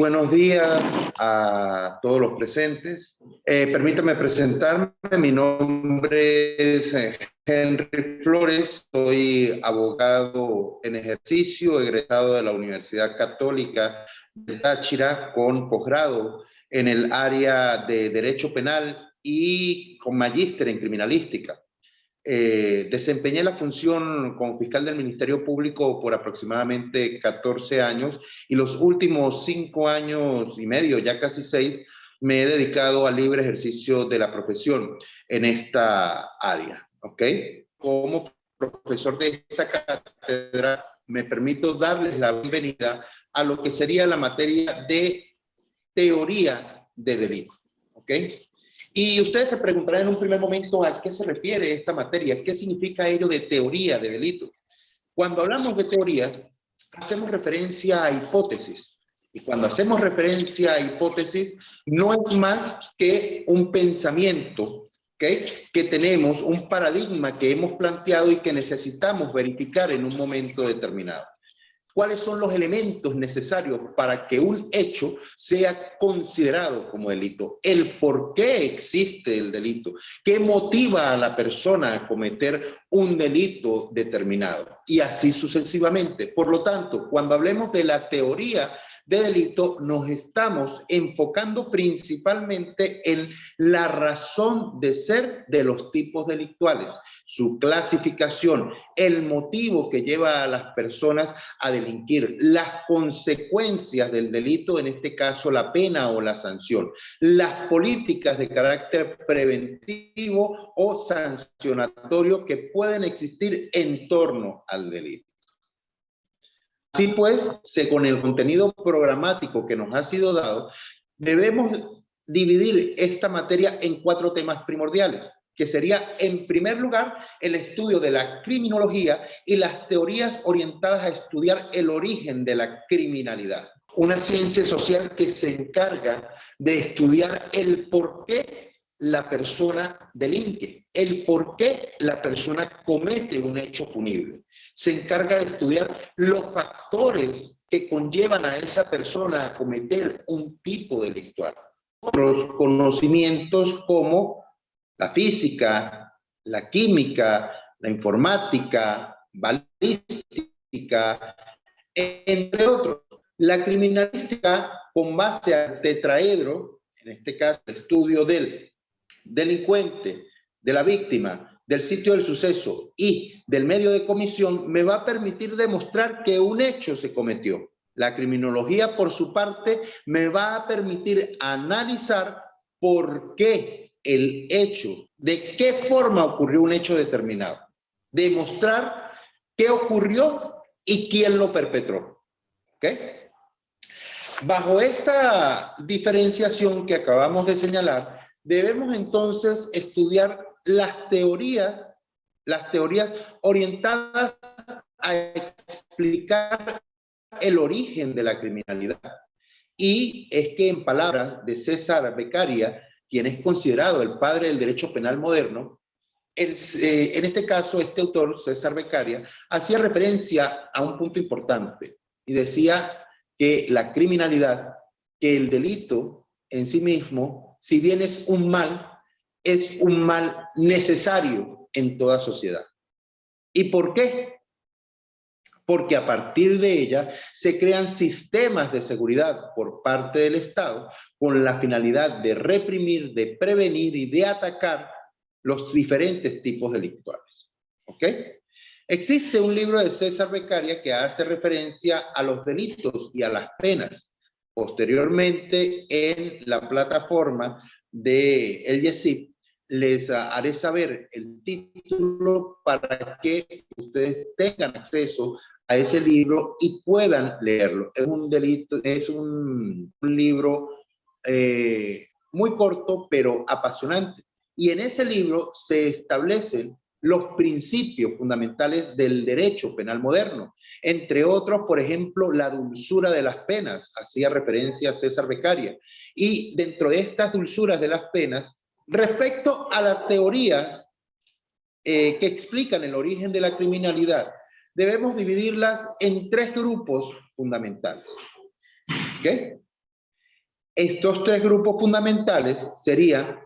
buenos días a todos los presentes. Permítame presentarme. Mi nombre es Henry Flores. Soy abogado en ejercicio, egresado de la Universidad Católica de Táchira con posgrado en el área de Derecho Penal y con magíster en Criminalística. Desempeñé la función como fiscal del Ministerio Público por aproximadamente 14 años y los últimos 5 años y medio, ya casi 6, me he dedicado al libre ejercicio de la profesión en esta área. ¿Ok? Como profesor de esta cátedra, me permito darles la bienvenida a lo que sería la materia de teoría de delito. ¿Ok? Y ustedes se preguntarán en un primer momento a qué se refiere esta materia, qué significa ello de teoría de delito. Cuando hablamos de teoría, hacemos referencia a hipótesis. Y cuando hacemos referencia a hipótesis, no es más que un pensamiento, ¿okay?, que tenemos, un paradigma que hemos planteado y que necesitamos verificar en un momento determinado. ¿Cuáles son los elementos necesarios para que un hecho sea considerado como delito? El por qué existe el delito. ¿Qué motiva a la persona a cometer un delito determinado? Y así sucesivamente. Por lo tanto, cuando hablemos de la teoría de delito, nos estamos enfocando principalmente en la razón de ser de los tipos delictuales, su clasificación, el motivo que lleva a las personas a delinquir, las consecuencias del delito, en este caso la pena o la sanción, las políticas de carácter preventivo o sancionatorio que pueden existir en torno al delito. Así pues, con el contenido programático que nos ha sido dado, debemos dividir esta materia en 4 temas primordiales, que sería, en primer lugar, el estudio de la criminología y las teorías orientadas a estudiar el origen de la criminalidad. Una ciencia social que se encarga de estudiar el por qué la persona delinque, el por qué la persona comete un hecho punible. Se encarga de estudiar los factores que conllevan a esa persona a cometer un tipo delictual. Otros conocimientos como la física, la química, la informática, balística, entre otros. La criminalística, con base al tetraedro, en este caso el estudio del delincuente, de la víctima, del sitio del suceso y del medio de comisión, me va a permitir demostrar que un hecho se cometió. La criminología, por su parte, me va a permitir analizar por qué el hecho, de qué forma ocurrió un hecho determinado. Demostrar qué ocurrió y quién lo perpetró. ¿Ok? Bajo esta diferenciación que acabamos de señalar, debemos entonces estudiar las teorías orientadas a explicar el origen de la criminalidad. Y es que, en palabras de César Beccaria, quien es considerado el padre del derecho penal moderno, en este caso, este autor, César Beccaria, hacía referencia a un punto importante y decía que la criminalidad, que el delito en sí mismo, si bien es un mal necesario en toda sociedad. ¿Y por qué? Porque a partir de ella se crean sistemas de seguridad por parte del Estado con la finalidad de reprimir, de prevenir y de atacar los diferentes tipos delictuales. ¿Ok? Existe un libro de César Beccaria que hace referencia a los delitos y a las penas. Posteriormente, en la plataforma de El Yesip, les haré saber el título para que ustedes tengan acceso a ese libro y puedan leerlo. Es un libro muy corto, pero apasionante. Y en ese libro se establecen los principios fundamentales del derecho penal moderno. Entre otros, por ejemplo, la dulzura de las penas, hacía referencia a César Beccaria. Y dentro de estas dulzuras de las penas, respecto a las teorías que explican el origen de la criminalidad, debemos dividirlas en 3 grupos fundamentales. ¿Ok? Estos tres grupos fundamentales serían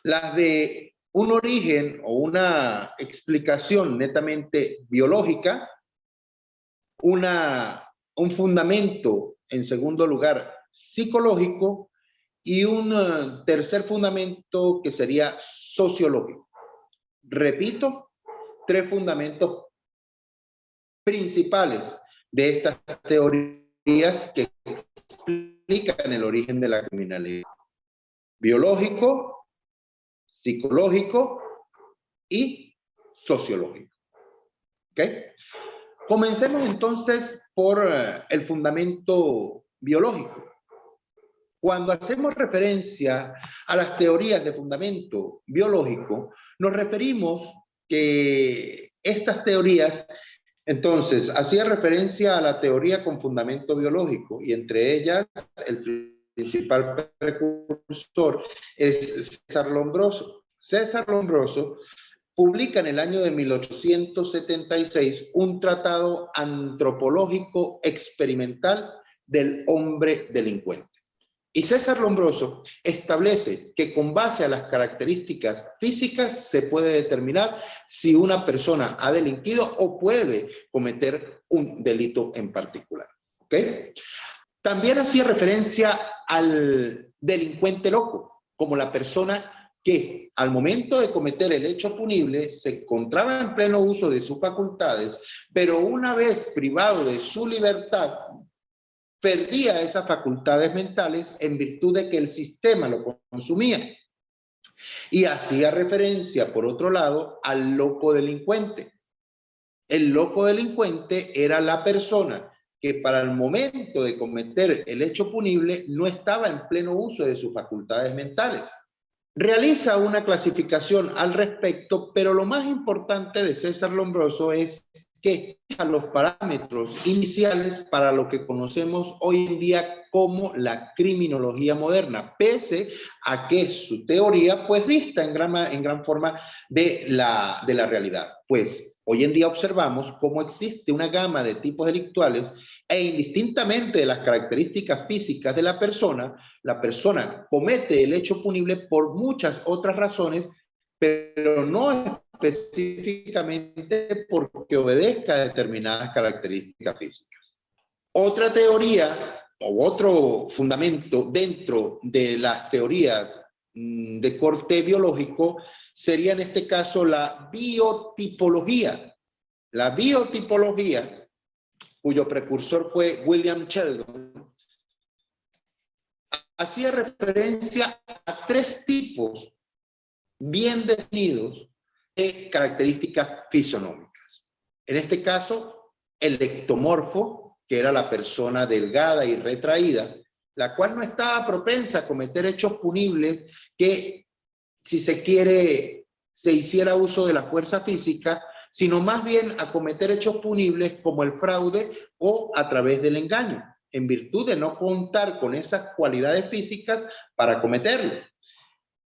las de un origen o una explicación netamente biológica, un fundamento, en segundo lugar, psicológico, y un tercer fundamento que sería sociológico. Repito, tres fundamentos principales de estas teorías que explican el origen de la criminalidad: biológico, psicológico y sociológico. ¿Ok? Comencemos entonces por el fundamento biológico. Cuando hacemos referencia a las teorías de fundamento biológico, nos referimos que estas teorías, entonces, hacía referencia a la teoría con fundamento biológico, y entre ellas el principal precursor es César Lombroso. César Lombroso publica en el año de 1876 un tratado antropológico experimental del hombre delincuente. Y César Lombroso establece que con base a las características físicas se puede determinar si una persona ha delinquido o puede cometer un delito en particular. ¿Ok? También hacía referencia al delincuente loco, como la persona que al momento de cometer el hecho punible se encontraba en pleno uso de sus facultades, pero una vez privado de su libertad, perdía esas facultades mentales en virtud de que el sistema lo consumía. Y hacía referencia, por otro lado, al loco delincuente. El loco delincuente era la persona que para el momento de cometer el hecho punible no estaba en pleno uso de sus facultades mentales. Realiza una clasificación al respecto, pero lo más importante de César Lombroso es que a los parámetros iniciales para lo que conocemos hoy en día como la criminología moderna, pese a que su teoría pues dista en gran forma de la realidad. Pues hoy en día observamos cómo existe una gama de tipos delictuales e indistintamente de las características físicas de la persona comete el hecho punible por muchas otras razones, pero no específicamente porque obedezca a determinadas características físicas. Otra teoría o otro fundamento dentro de las teorías de corte biológico sería en este caso la biotipología. La biotipología, cuyo precursor fue William Sheldon, hacía referencia a tres tipos bien definidos de características fisionómicas. En este caso, el ectomorfo, que era la persona delgada y retraída, la cual no estaba propensa a cometer hechos punibles que, si se quiere, se hiciera uso de la fuerza física, sino más bien a cometer hechos punibles como el fraude o a través del engaño, en virtud de no contar con esas cualidades físicas para cometerlo.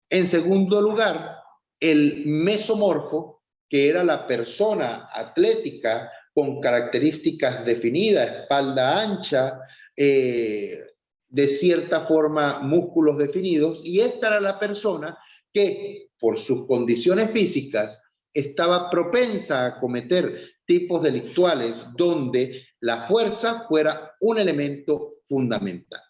En segundo lugar, el mesomorfo, que era la persona atlética con características definidas, espalda ancha, de cierta forma músculos definidos, y esta era la persona que por sus condiciones físicas estaba propensa a cometer tipos delictuales donde la fuerza fuera un elemento fundamental.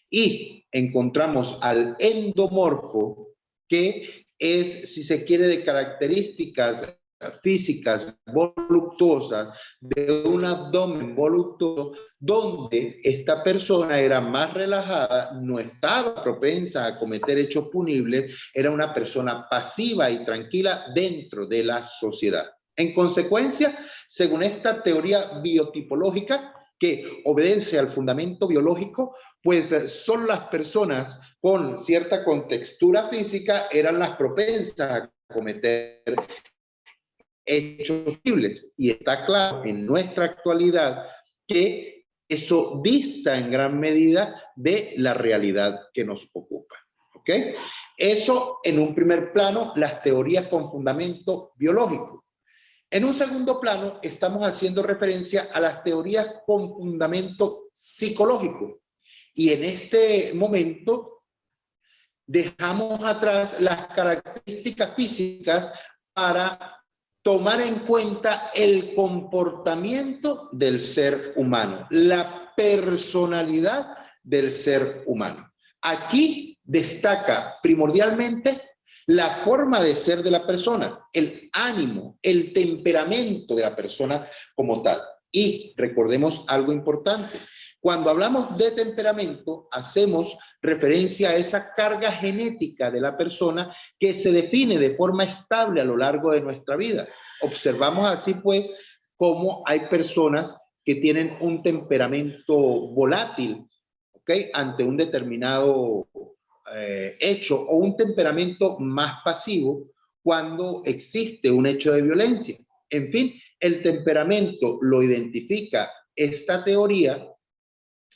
Y encontramos al endomorfo, que es, si se quiere, de características físicas voluptuosas, de un abdomen voluptuoso, donde esta persona era más relajada, no estaba propensa a cometer hechos punibles, era una persona pasiva y tranquila dentro de la sociedad. En consecuencia, según esta teoría biotipológica, que obedece al fundamento biológico, pues son las personas con cierta contextura física eran las propensas a cometer hechos punibles. Y está claro en nuestra actualidad que eso dista en gran medida de la realidad que nos ocupa. ¿Ok? Eso en un primer plano, las teorías con fundamento biológico. En un segundo plano, estamos haciendo referencia a las teorías con fundamento psicológico. Y en este momento dejamos atrás las características físicas para tomar en cuenta el comportamiento del ser humano, la personalidad del ser humano. Aquí destaca primordialmente la forma de ser de la persona, el ánimo, el temperamento de la persona como tal. Y recordemos algo importante. Cuando hablamos de temperamento, hacemos referencia a esa carga genética de la persona que se define de forma estable a lo largo de nuestra vida. Observamos así, pues, cómo hay personas que tienen un temperamento volátil, ¿ok? Ante un determinado hecho, o un temperamento más pasivo cuando existe un hecho de violencia. En fin, el temperamento lo identifica esta teoría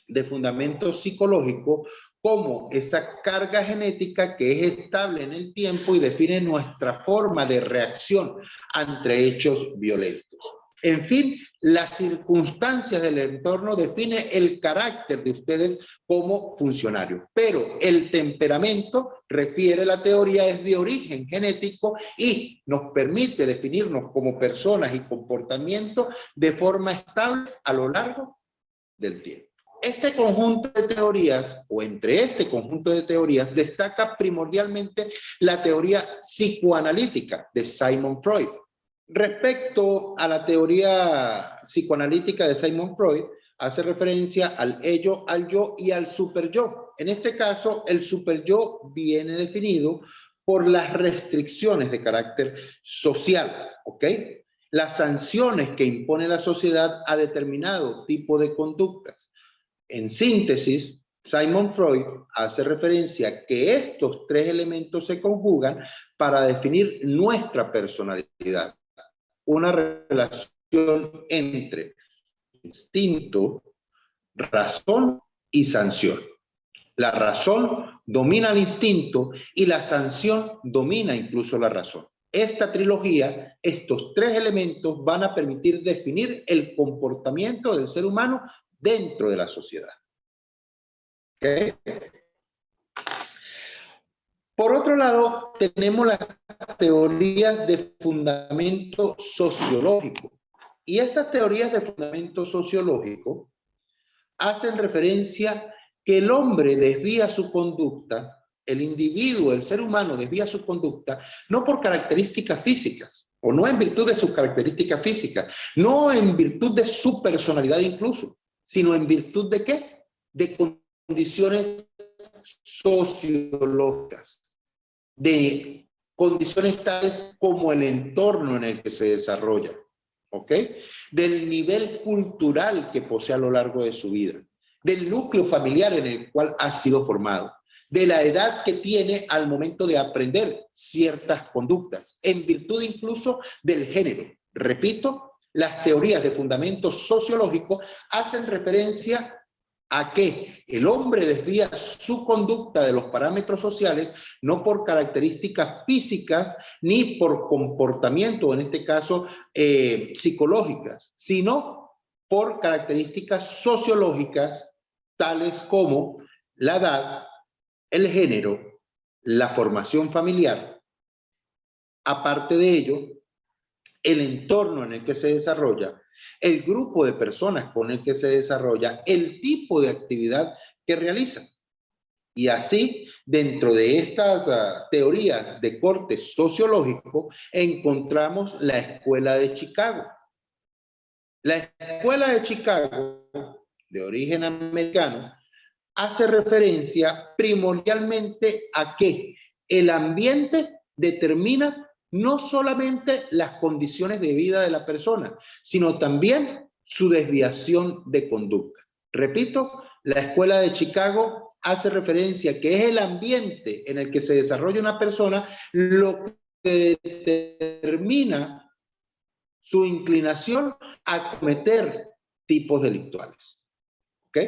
de fundamento psicológico como esa carga genética que es estable en el tiempo y define nuestra forma de reacción ante hechos violentos. En fin, las circunstancias del entorno definen el carácter de ustedes como funcionarios, pero el temperamento, refiere la teoría, es de origen genético y nos permite definirnos como personas y comportamientos de forma estable a lo largo del tiempo. Este conjunto de teorías, o entre este conjunto de teorías, destaca primordialmente la teoría psicoanalítica de Sigmund Freud. Respecto a la teoría psicoanalítica de Sigmund Freud, hace referencia al ello, al yo y al superyo. En este caso, el superyo viene definido por las restricciones de carácter social, ¿ok? Las sanciones que impone la sociedad a determinado tipo de conductas. En síntesis, Sigmund Freud hace referencia a que estos tres elementos se conjugan para definir nuestra personalidad. Una relación entre instinto, razón y sanción. La razón domina el instinto y la sanción domina incluso la razón. Esta trilogía, estos tres elementos van a permitir definir el comportamiento del ser humano dentro de la sociedad. ¿Okay? Por otro lado, tenemos las teorías de fundamento sociológico. Y estas teorías de fundamento sociológico hacen referencia que el hombre desvía su conducta, el individuo, el ser humano desvía su conducta, no por características físicas, o no en virtud de sus características físicas, no en virtud de su personalidad incluso, sino en virtud de ¿qué? De condiciones sociológicas, de condiciones tales como el entorno en el que se desarrolla, ¿ok? Del nivel cultural que posee a lo largo de su vida, del núcleo familiar en el cual ha sido formado, de la edad que tiene al momento de aprender ciertas conductas, en virtud incluso del género. Repito, las teorías de fundamento sociológico hacen referencia a que el hombre desvía su conducta de los parámetros sociales no por características físicas ni por comportamiento, en este caso psicológicas, sino por características sociológicas tales como la edad, el género, la formación familiar. Aparte de ello, el entorno en el que se desarrolla, el grupo de personas con el que se desarrolla, el tipo de actividad que realizan. Y así, dentro de estas teorías de corte sociológico, encontramos la Escuela de Chicago. La Escuela de Chicago, de origen americano, hace referencia primordialmente a que el ambiente determina no solamente las condiciones de vida de la persona, sino también su desviación de conducta. Repito, la Escuela de Chicago hace referencia a que es el ambiente en el que se desarrolla una persona lo que determina su inclinación a cometer tipos delictuales. ¿Ok?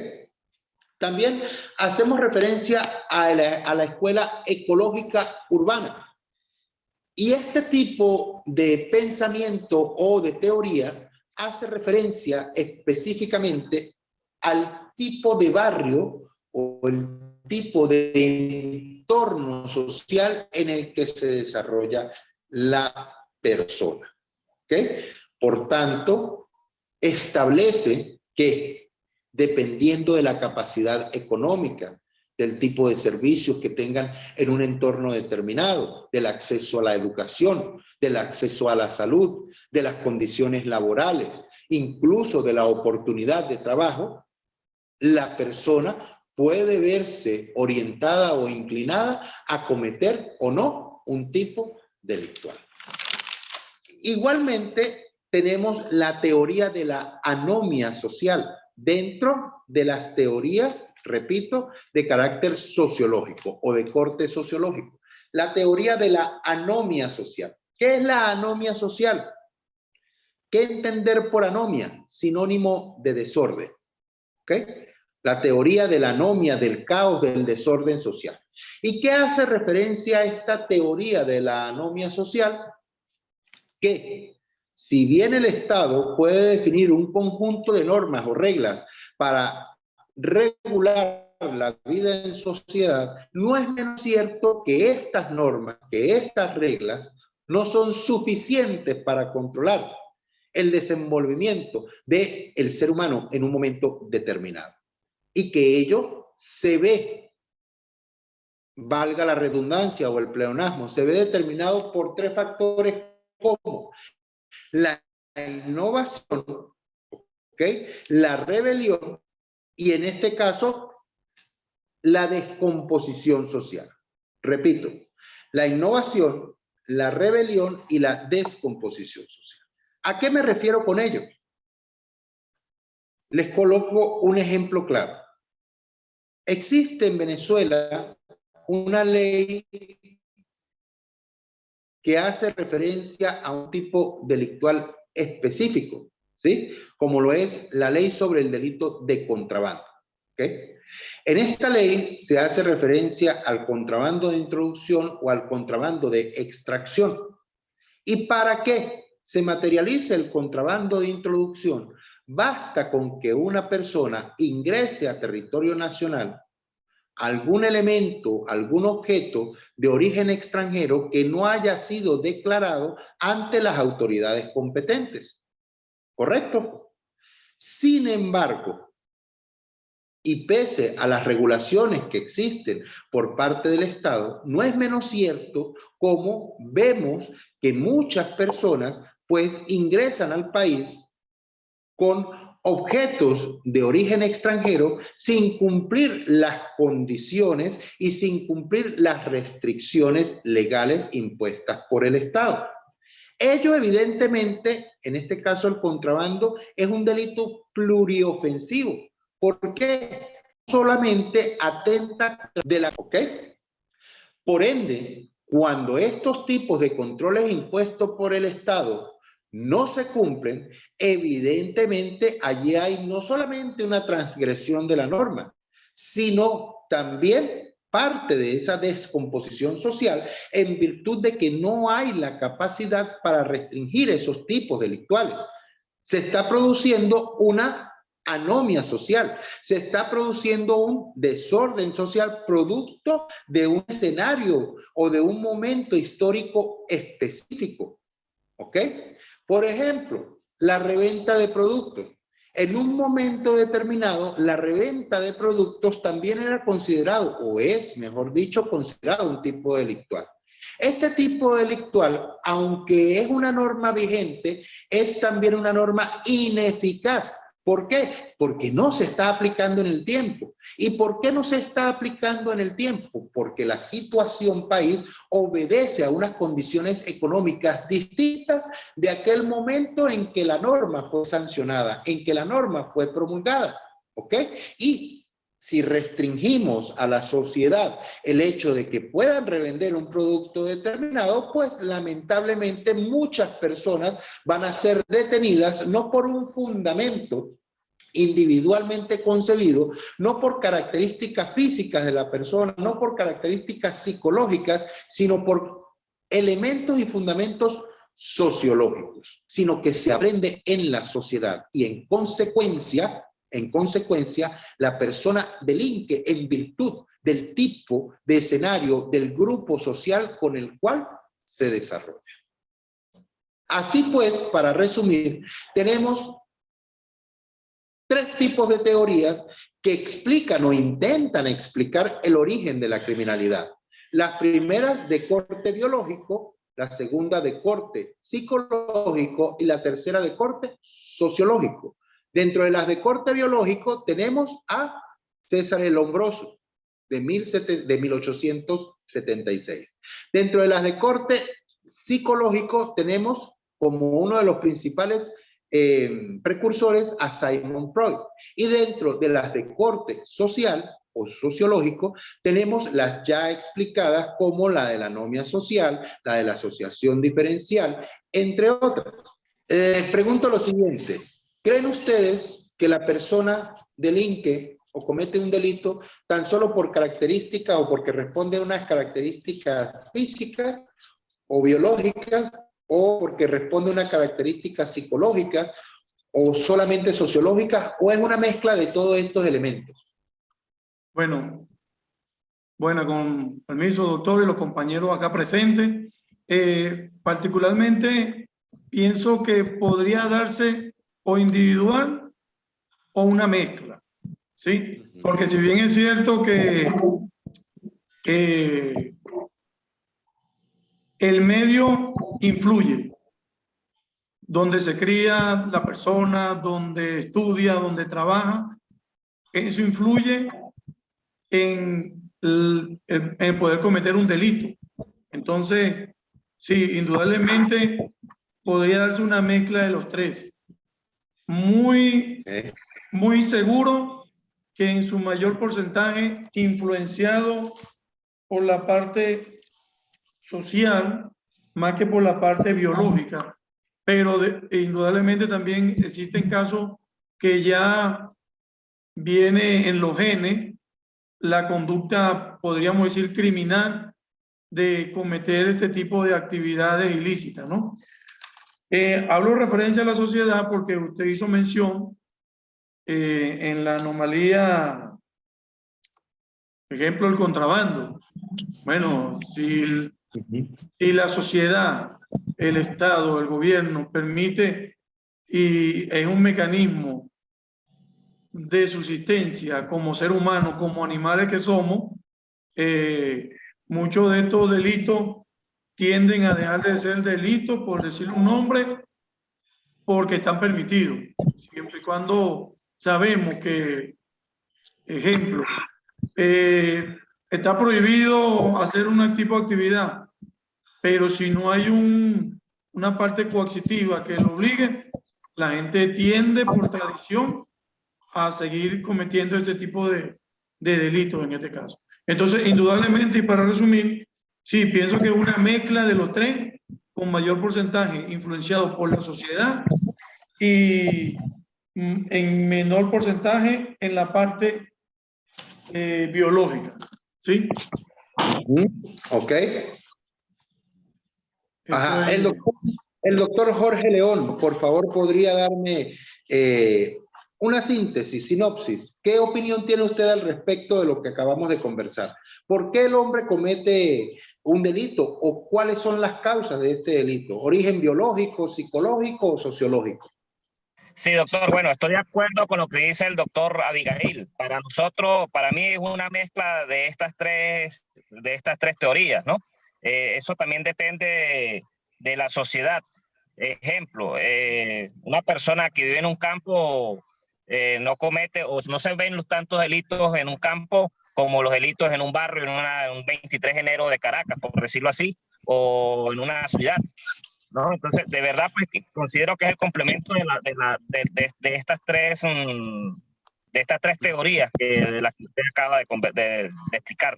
También hacemos referencia a la escuela ecológica urbana. Y este tipo de pensamiento o de teoría hace referencia específicamente al tipo de barrio o el tipo de entorno social en el que se desarrolla la persona. ¿Ok? Por tanto, establece que dependiendo de la capacidad económica, del tipo de servicios que tengan en un entorno determinado, del acceso a la educación, del acceso a la salud, de las condiciones laborales, incluso de la oportunidad de trabajo, la persona puede verse orientada o inclinada a cometer o no un tipo delictual. Igualmente, tenemos la teoría de la anomia social dentro de las teorías, repito, de carácter sociológico o de corte sociológico. La teoría de la anomia social. ¿Qué es la anomia social? ¿Qué entender por anomia? Sinónimo de desorden. ¿Ok? La teoría de la anomia, del caos, del desorden social. ¿Y qué hace referencia a esta teoría de la anomia social? Que si bien el Estado puede definir un conjunto de normas o reglas para regular la vida en sociedad, no es menos cierto que estas normas, que estas reglas no son suficientes para controlar el desenvolvimiento del ser humano en un momento determinado. Y que ello se ve, valga la redundancia o el pleonasmo, se ve determinado por tres factores como la innovación, ¿ok? La rebelión y en este caso la descomposición social. Repito, la innovación, la rebelión y la descomposición social. ¿A qué me refiero con ello? Les coloco un ejemplo claro. Existe en Venezuela una ley que hace referencia a un tipo delictual específico, ¿sí? Como lo es la ley sobre el delito de contrabando, ¿ok? En esta ley se hace referencia al contrabando de introducción o al contrabando de extracción. ¿Y para qué se materializa el contrabando de introducción? Basta con que una persona ingrese a territorio nacional algún elemento, algún objeto de origen extranjero que no haya sido declarado ante las autoridades competentes. ¿Correcto? Sin embargo, y pese a las regulaciones que existen por parte del Estado, no es menos cierto como vemos que muchas personas pues ingresan al país con objetos de origen extranjero sin cumplir las condiciones y sin cumplir las restricciones legales impuestas por el Estado. Ello evidentemente, en este caso el contrabando, es un delito pluriofensivo. ¿Por qué? Solamente atenta de la... ¿Ok? Por ende, cuando estos tipos de controles impuestos por el Estado no se cumplen, evidentemente allí hay no solamente una transgresión de la norma, sino también parte de esa descomposición social en virtud de que no hay la capacidad para restringir esos tipos delictuales. Se está produciendo una anomia social, se está produciendo un desorden social producto de un escenario o de un momento histórico específico. ¿Ok? Por ejemplo, la reventa de productos. En un momento determinado, la reventa de productos también era considerado, o es, mejor dicho, considerado un tipo delictual. Este tipo delictual, aunque es una norma vigente, es también una norma ineficaz. ¿Por qué? Porque no se está aplicando en el tiempo. ¿Y por qué no se está aplicando en el tiempo? Porque la situación país obedece a unas condiciones económicas distintas de aquel momento en que la norma fue sancionada, en que la norma fue promulgada. ¿Ok? Y si restringimos a la sociedad el hecho de que puedan revender un producto determinado, pues lamentablemente muchas personas van a ser detenidas no por un fundamento individualmente concebido, no por características físicas de la persona, no por características psicológicas, sino por elementos y fundamentos sociológicos, sino que se aprende en la sociedad y en consecuencia En consecuencia, la persona delinque en virtud del tipo de escenario del grupo social con el cual se desarrolla. Así pues, para resumir, tenemos tres tipos de teorías que explican o intentan explicar el origen de la criminalidad. Las primeras de corte biológico, la segunda de corte psicológico y la tercera de corte sociológico. Dentro de las de corte biológico tenemos a César el Hombroso de 1876. Dentro de las de corte psicológico tenemos como uno de los principales precursores a Sigmund Freud. Y dentro de las de corte social o sociológico, tenemos las ya explicadas como la de la anomia social, la de la asociación diferencial, entre otras. Pregunto lo siguiente, ¿creen ustedes que la persona delinque o comete un delito tan solo por característica o porque responde a unas características físicas o biológicas o porque responde a una característica psicológica o solamente sociológica o es una mezcla de todos estos elementos? Bueno, con permiso, doctor, y los compañeros acá presentes, particularmente pienso que podría darse o individual o una mezcla, ¿sí? Porque si bien es cierto que el medio influye, donde se cría la persona, donde estudia, donde trabaja, eso influye en poder cometer un delito. Entonces, sí, indudablemente podría darse una mezcla de los tres. Muy seguro que en su mayor porcentaje influenciado por la parte social más que por la parte biológica, pero indudablemente también existen casos que ya viene en los genes la conducta, podríamos decir, criminal de cometer este tipo de actividades ilícitas, ¿no? Hablo referencia a la sociedad porque usted hizo mención en la anomalía, ejemplo, el contrabando. Bueno, si la sociedad, el Estado, el gobierno permite y es un mecanismo de subsistencia como ser humano, como animales que somos, muchos de estos delitos tienden a dejar de ser delitos, por decir un nombre, porque están permitidos, siempre y cuando sabemos que, ejemplo, está prohibido hacer un tipo de actividad, pero si no hay una parte coactiva que lo obligue, la gente tiende por tradición a seguir cometiendo este tipo de delitos en este caso. Entonces, indudablemente, y para resumir, sí, pienso que es una mezcla de los tres, con mayor porcentaje influenciado por la sociedad y en menor porcentaje en la parte biológica, ¿sí? Ok. Ajá. Es... El doctor Jorge León, por favor, ¿podría darme una síntesis, sinopsis? ¿Qué opinión tiene usted al respecto de lo que acabamos de conversar? ¿Por qué el hombre comete un delito o cuáles son las causas de este delito? ¿Origen biológico, psicológico o sociológico? Sí, doctor. Bueno, estoy de acuerdo con lo que dice el doctor Abigail. Para nosotros, para mí es una mezcla de estas tres teorías, ¿no? Eso también depende de la sociedad. Ejemplo, una persona que vive en un campo no comete o no se ven los tantos delitos en un campo como los delitos en un barrio, en un 23 de enero de Caracas, por decirlo así, o en una ciudad. ¿No? Entonces, de verdad, pues considero que es el complemento de estas tres teorías de las que usted acaba de explicar.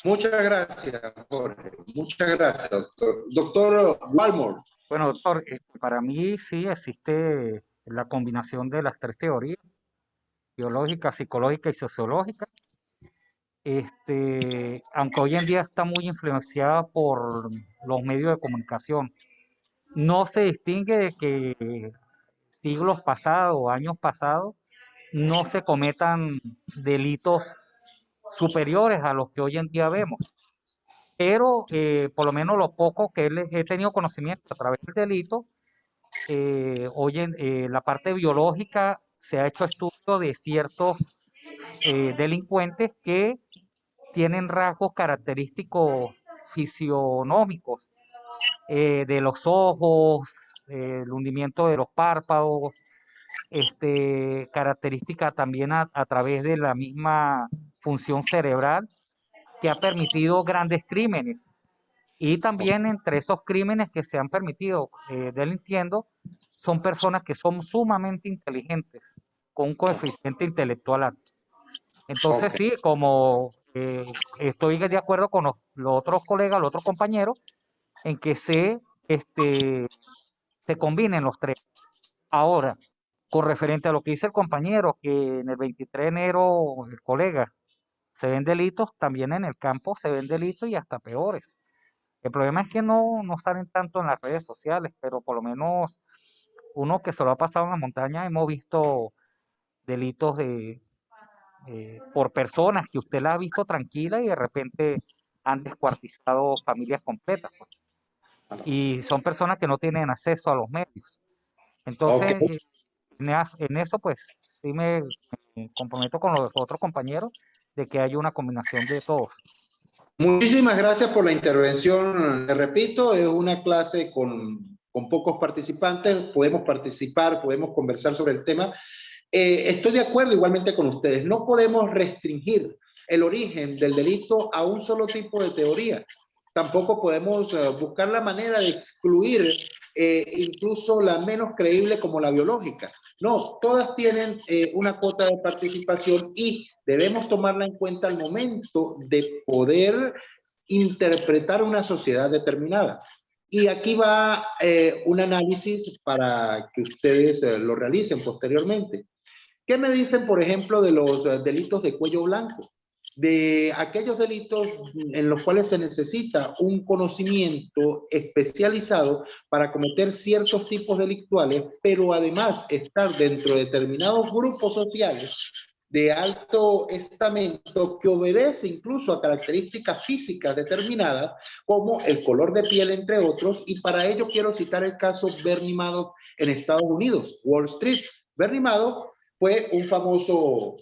Muchas gracias, Jorge. Muchas gracias, doctor. Doctor Walmore. Bueno, doctor, para mí sí existe la combinación de las tres teorías, biológica, psicológica y sociológica. Aunque hoy en día está muy influenciada por los medios de comunicación, no se distingue de que siglos pasados o años pasados no se cometan delitos superiores a los que hoy en día vemos. Pero por lo menos lo poco que he tenido conocimiento a través del delito, hoy en la parte biológica se ha hecho estudio de ciertos delincuentes que tienen rasgos característicos fisionómicos, de los ojos, el hundimiento de los párpados, característica también a través de la misma función cerebral que ha permitido grandes crímenes. Y también entre esos crímenes que se han permitido delinquiendo, son personas que son sumamente inteligentes, con un coeficiente intelectual alto. Entonces Ok. sí, como estoy de acuerdo con los otros colegas, los otros compañeros, en que se combinen los tres. Ahora, con referente a lo que dice el compañero, que en el 23 de enero, el colega, se ven delitos, también en el campo se ven delitos y hasta peores. El problema es que no salen tanto en las redes sociales, pero por lo menos uno que se lo ha pasado en la montaña, hemos visto delitos por personas que usted la ha visto tranquila y de repente han descuartizado familias completas, pues. Y son personas que no tienen acceso a los medios. Ok. Entonces, en eso, pues, sí me comprometo con los otros compañeros de que haya una combinación de todos. Muchísimas gracias por la intervención. Le repito, es una clase con pocos participantes. Podemos participar, podemos conversar sobre el tema. Estoy de acuerdo igualmente con ustedes. No podemos restringir el origen del delito a un solo tipo de teoría. Tampoco podemos buscar la manera de excluir incluso la menos creíble como la biológica. No, todas tienen una cuota de participación y debemos tomarla en cuenta al momento de poder interpretar una sociedad determinada. Y aquí va un análisis para que ustedes lo realicen posteriormente. ¿Qué me dicen, por ejemplo, de los delitos de cuello blanco? De aquellos delitos en los cuales se necesita un conocimiento especializado para cometer ciertos tipos delictuales, pero además estar dentro de determinados grupos sociales de alto estamento que obedece incluso a características físicas determinadas, como el color de piel, entre otros, y para ello quiero citar el caso Bernie Madoff en Estados Unidos, Wall Street. Bernie Madoff fue un famoso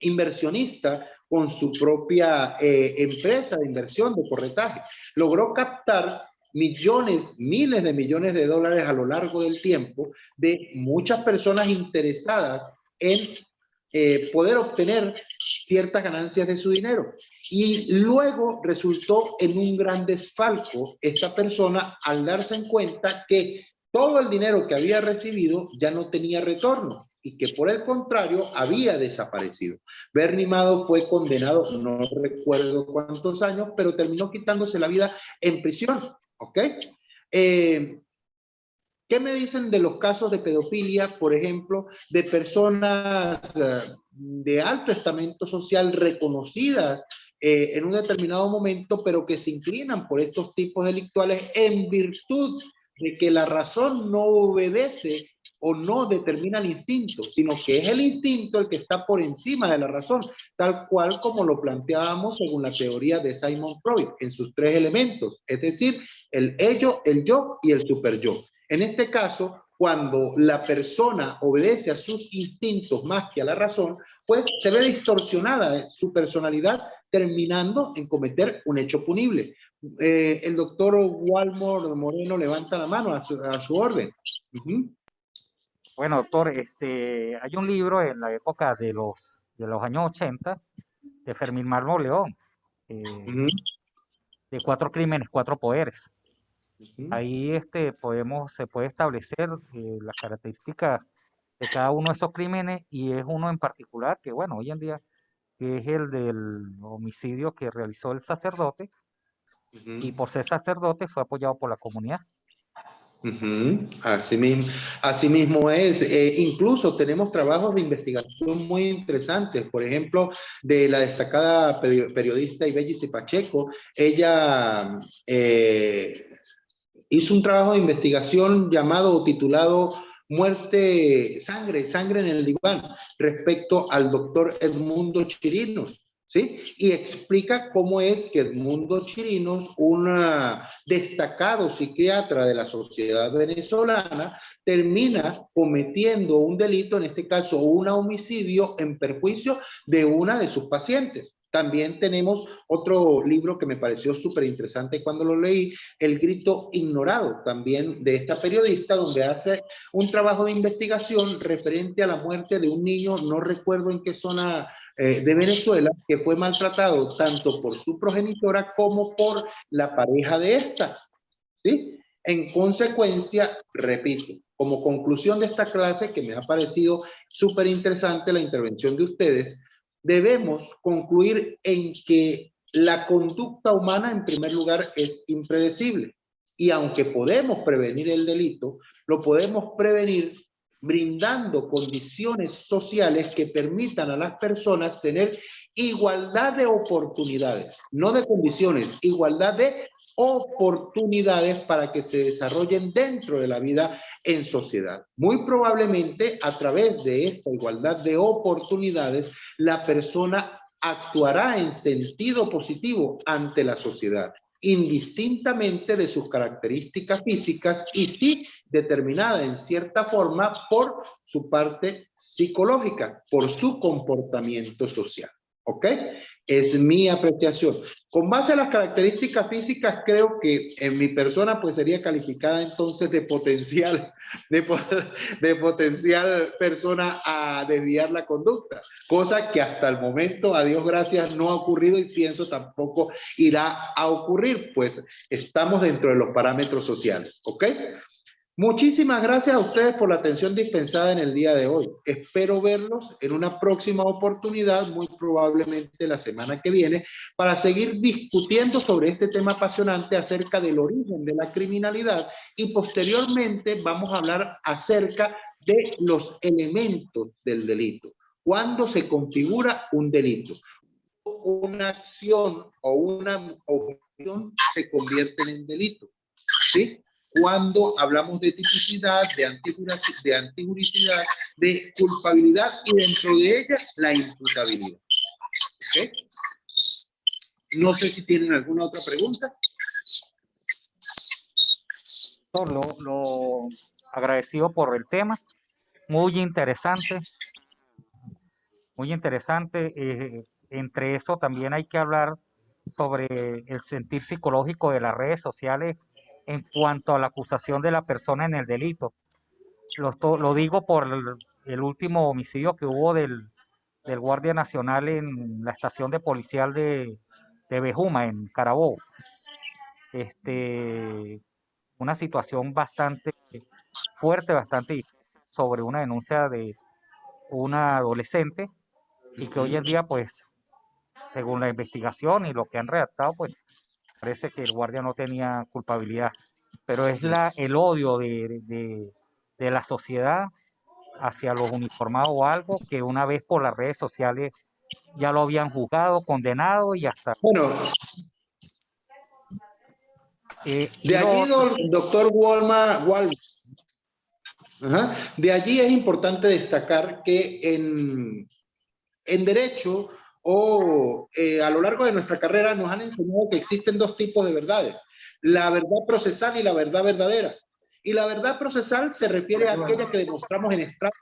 inversionista con su propia empresa de inversión de corretaje. Logró captar millones, miles de millones de dólares a lo largo del tiempo de muchas personas interesadas en poder obtener ciertas ganancias de su dinero. Y luego resultó en un gran desfalco esta persona al darse en cuenta que todo el dinero que había recibido ya no tenía retorno y que por el contrario había desaparecido. Bernie Madoff fue condenado, no recuerdo cuántos años, pero terminó quitándose la vida en prisión. ¿Ok? ¿Qué me dicen de los casos de pedofilia, por ejemplo, de personas de alto estamento social reconocidas en un determinado momento, pero que se inclinan por estos tipos delictuales en virtud de que la razón no obedece o no determina el instinto, sino que es el instinto el que está por encima de la razón, tal cual como lo planteábamos según la teoría de Sigmund Freud, en sus tres elementos, es decir, el ello, el yo y el superyo. En este caso, cuando la persona obedece a sus instintos más que a la razón, pues se ve distorsionada su personalidad, terminando en cometer un hecho punible. El doctor Walmor Moreno levanta la mano a su orden. Bueno, doctor, hay un libro en la época de los años 80 de Fermín Marmo León, de 4 crímenes, 4 poderes. Ahí se puede establecer las características de cada uno de esos crímenes y es uno en particular que, bueno, hoy en día, que es el del homicidio que realizó el sacerdote y por ser sacerdote fue apoyado por la comunidad. Así mismo es. Incluso tenemos trabajos de investigación muy interesantes. Por ejemplo, de la destacada periodista Ibellis Pacheco. Ella hizo un trabajo de investigación llamado o titulado sangre en el diván, respecto al doctor Edmundo Chirinos, ¿sí? Y explica cómo es que Edmundo Chirinos, un destacado psiquiatra de la sociedad venezolana, termina cometiendo un delito, en este caso un homicidio, en perjuicio de una de sus pacientes. También tenemos otro libro que me pareció súper interesante cuando lo leí, El grito ignorado, también de esta periodista, donde hace un trabajo de investigación referente a la muerte de un niño, no recuerdo en qué zona de Venezuela, que fue maltratado tanto por su progenitora como por la pareja de esta, ¿sí? En consecuencia, repito, como conclusión de esta clase, que me ha parecido súper interesante la intervención de ustedes, debemos concluir en que la conducta humana, en primer lugar, es impredecible. Y aunque podemos prevenir el delito, lo podemos prevenir brindando condiciones sociales que permitan a las personas tener igualdad de oportunidades, no de condiciones, igualdad de oportunidades para que se desarrollen dentro de la vida en sociedad. Muy probablemente a través de esta igualdad de oportunidades, la persona actuará en sentido positivo ante la sociedad, indistintamente de sus características físicas y sí determinada en cierta forma por su parte psicológica, por su comportamiento social. ¿Ok? Es mi apreciación. Con base a las características físicas, creo que en mi persona pues sería calificada entonces de potencial persona a desviar la conducta, cosa que hasta el momento, a Dios gracias, no ha ocurrido y pienso tampoco irá a ocurrir, pues estamos dentro de los parámetros sociales. ¿Ok? Muchísimas gracias a ustedes por la atención dispensada en el día de hoy. Espero verlos en una próxima oportunidad, muy probablemente la semana que viene, para seguir discutiendo sobre este tema apasionante acerca del origen de la criminalidad y posteriormente vamos a hablar acerca de los elementos del delito. ¿Cuándo se configura un delito? Una acción o una omisión se convierten en delito, ¿sí? Cuando hablamos de tipicidad, de antijuricidad, de culpabilidad y dentro de ella la imputabilidad. ¿Okay? No sé si tienen alguna otra pregunta. Lo agradecido por el tema, muy interesante, muy interesante. Entre eso también hay que hablar sobre el sentir psicológico de las redes sociales en cuanto a la acusación de la persona en el delito. Lo digo por el último homicidio que hubo del Guardia Nacional en la estación de policial de Bejuma, en Carabobo. Una situación bastante fuerte, bastante difícil, sobre una denuncia de una adolescente y que hoy en día, pues, según la investigación y lo que han redactado, pues, parece que el guardia no tenía culpabilidad. Pero es el odio de la sociedad hacia los uniformados o algo que una vez por las redes sociales ya lo habían juzgado, condenado y hasta... Bueno, de allí, doctor Walma, de allí es importante destacar que en derecho o a lo largo de nuestra carrera nos han enseñado que existen dos tipos de verdades, la verdad procesal y la verdad verdadera. Y la verdad procesal se refiere a aquella que demostramos en estrado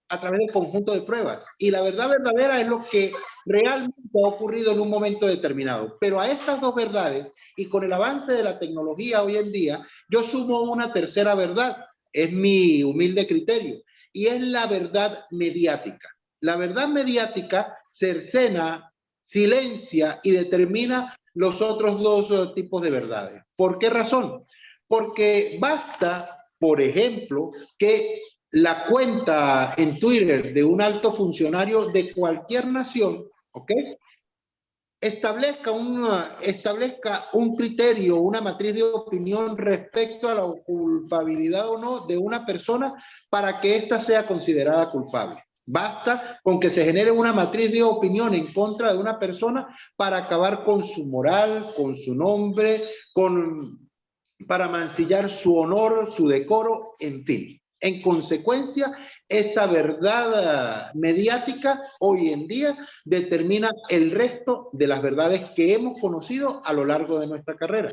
a través del conjunto de pruebas. Y la verdad verdadera es lo que realmente ha ocurrido en un momento determinado. Pero a estas dos verdades, y con el avance de la tecnología hoy en día, yo sumo una tercera verdad. Es mi humilde criterio. Y es la verdad mediática. La verdad mediática cercena, silencia y determina los otros dos tipos de verdades. ¿Por qué razón? Porque basta, por ejemplo, que la cuenta en Twitter de un alto funcionario de cualquier nación, ¿ok? Establezca un criterio, una matriz de opinión respecto a la culpabilidad o no de una persona para que ésta sea considerada culpable. Basta con que se genere una matriz de opinión en contra de una persona para acabar con su moral, con su nombre, para mancillar su honor, su decoro, en fin. En consecuencia, esa verdad mediática hoy en día determina el resto de las verdades que hemos conocido a lo largo de nuestra carrera.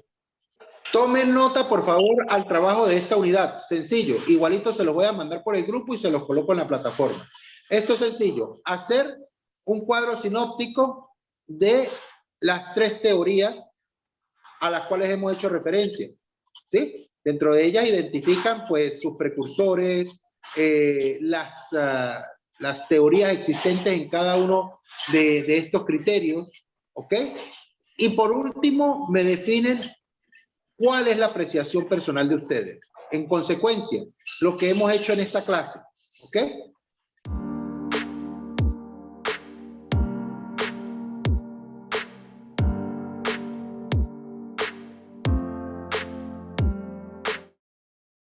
Tomen nota, por favor, al trabajo de esta unidad. Sencillo, igualito se los voy a mandar por el grupo y se los coloco en la plataforma. Esto es sencillo, hacer un cuadro sinóptico de las 3 teorías a las cuales hemos hecho referencia, ¿sí? Dentro de ellas identifican pues sus precursores, las teorías existentes en cada uno de estos criterios, ¿ok? Y por último, me definen cuál es la apreciación personal de ustedes. En consecuencia, lo que hemos hecho en esta clase, ¿ok?